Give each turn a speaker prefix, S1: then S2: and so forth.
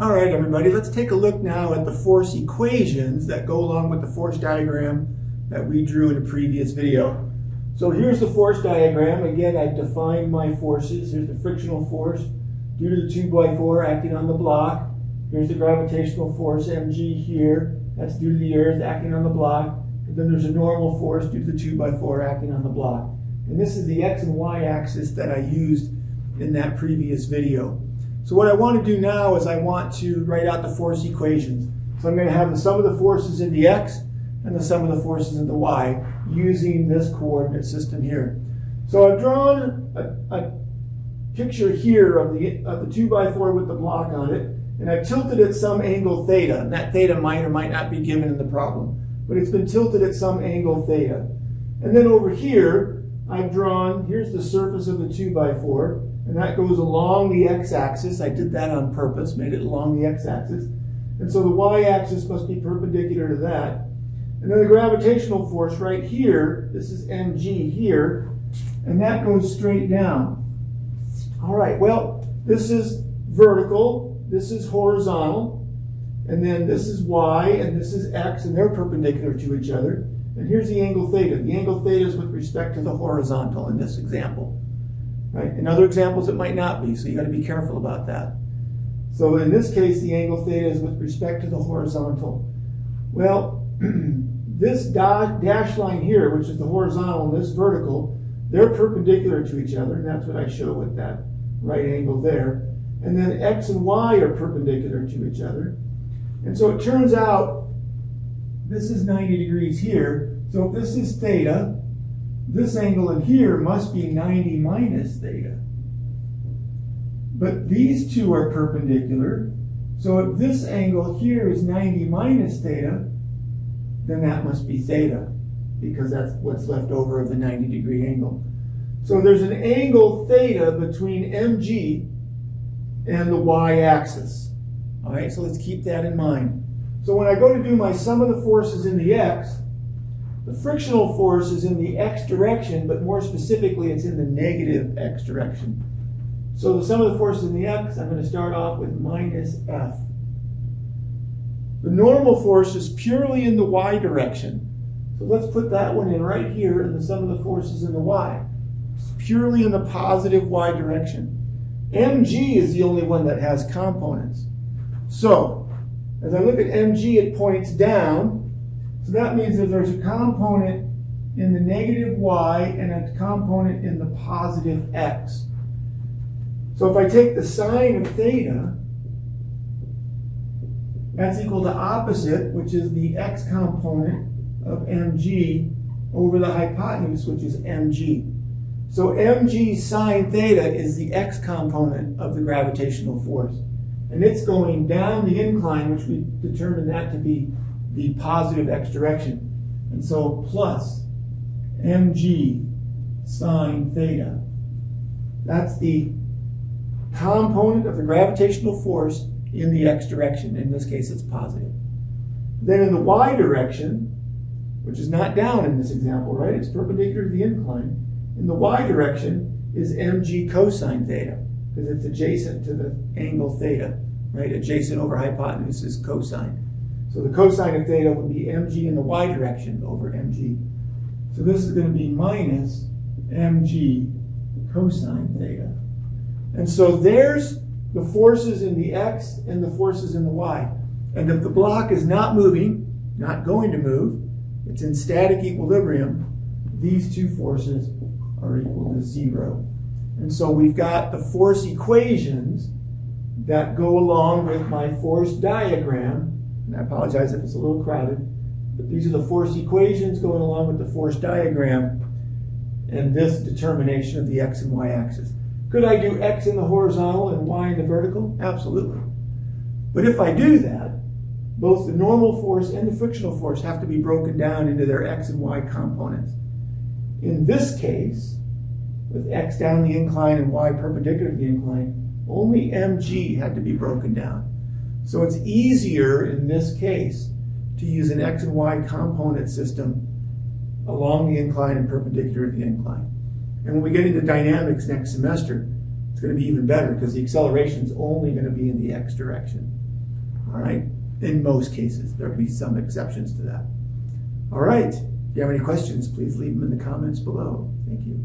S1: All right, everybody, let's take a look now at the force equations that go along with the force diagram that we drew in a previous video. So here's the force diagram. Again, I've defined my forces. Here's the frictional force due to the 2x4 acting on the block. Here's the gravitational force, mg here. That's due to the Earth acting on the block. And then there's a normal force due to the 2x4 acting on the block. And this is the x and y axis that I used in that previous video. So what I want to do now is I want to write out the force equations. So I'm going to have the sum of the forces in the x and the sum of the forces in the y using this coordinate system here. So I've drawn a picture here of the 2x4 with the block on it, and I've tilted at some angle theta, and that theta might or might not be given in the problem, but it's been tilted at some angle theta. And then over here, I've drawn, here's the surface of the 2x4, and that goes along the x-axis. I did that on purpose, made it along the x-axis. And so the y-axis must be perpendicular to that. And then the gravitational force right here, this is mg here, and that goes straight down. All right, well, this is vertical, this is horizontal, and then this is y, and this is x, and they're perpendicular to each other. And here's the angle theta. The angle theta is with respect to the horizontal in this example. Right? In other examples, it might not be, so you got to be careful about that. So in this case, the angle theta is with respect to the horizontal. Well, this dash line here, which is the horizontal, and this vertical, they're perpendicular to each other, and that's what I show with that right angle there. And then x and y are perpendicular to each other. And so it turns out this is 90 degrees here. So if this is theta, this angle in here must be 90 minus theta. But these two are perpendicular. So if this angle here is 90 minus theta, then that must be theta, because that's what's left over of the 90-degree angle. So there's an angle theta between mg and the y-axis. All right, so let's keep that in mind. So when I go to do my sum of the forces in the x, the frictional force is in the x direction, but more specifically, it's in the negative x direction. So the sum of the forces in the x, I'm going to start off with minus F. The normal force is purely in the y direction. So let's put that one in right here, and the sum of the forces in the y. It's purely in the positive y direction. mg is the only one that has components. So as I look at mg, it points down. So that means that there's a component in the negative y and a component in the positive x. So if I take the sine of theta, that's equal to opposite, which is the x component of mg over the hypotenuse, which is mg. So mg sine theta is the x component of the gravitational force. And it's going down the incline, which we determined that to be the positive x direction. And so plus mg sine theta. That's the component of the gravitational force in the x direction. In this case, it's positive. Then in the y direction, which is not down in this example, right? It's perpendicular to the incline. In the y direction is mg cosine theta, because it's adjacent to the angle theta, right? Adjacent over hypotenuse is cosine. So the cosine of theta would be mg in the y direction over mg. So this is going to be minus mg cosine theta. And so there's the forces in the x and the forces in the y. And if the block is not moving, not going to move, it's in static equilibrium, these two forces are equal to 0. And so we've got the force equations that go along with my force diagram. And I apologize if it's a little crowded, but these are the force equations going along with the force diagram and this determination of the x and y axis. Could I do x in the horizontal and y in the vertical? Absolutely. But if I do that, both the normal force and the frictional force have to be broken down into their x and y components. In this case, with x down the incline and y perpendicular to the incline, only mg had to be broken down. So it's easier in this case to use an x and y component system along the incline and perpendicular to the incline. And when we get into dynamics next semester, it's going to be even better because the acceleration is only going to be in the x direction. All right, in most cases. There'll be some exceptions to that. All right, if you have any questions, please leave them in the comments below. Thank you.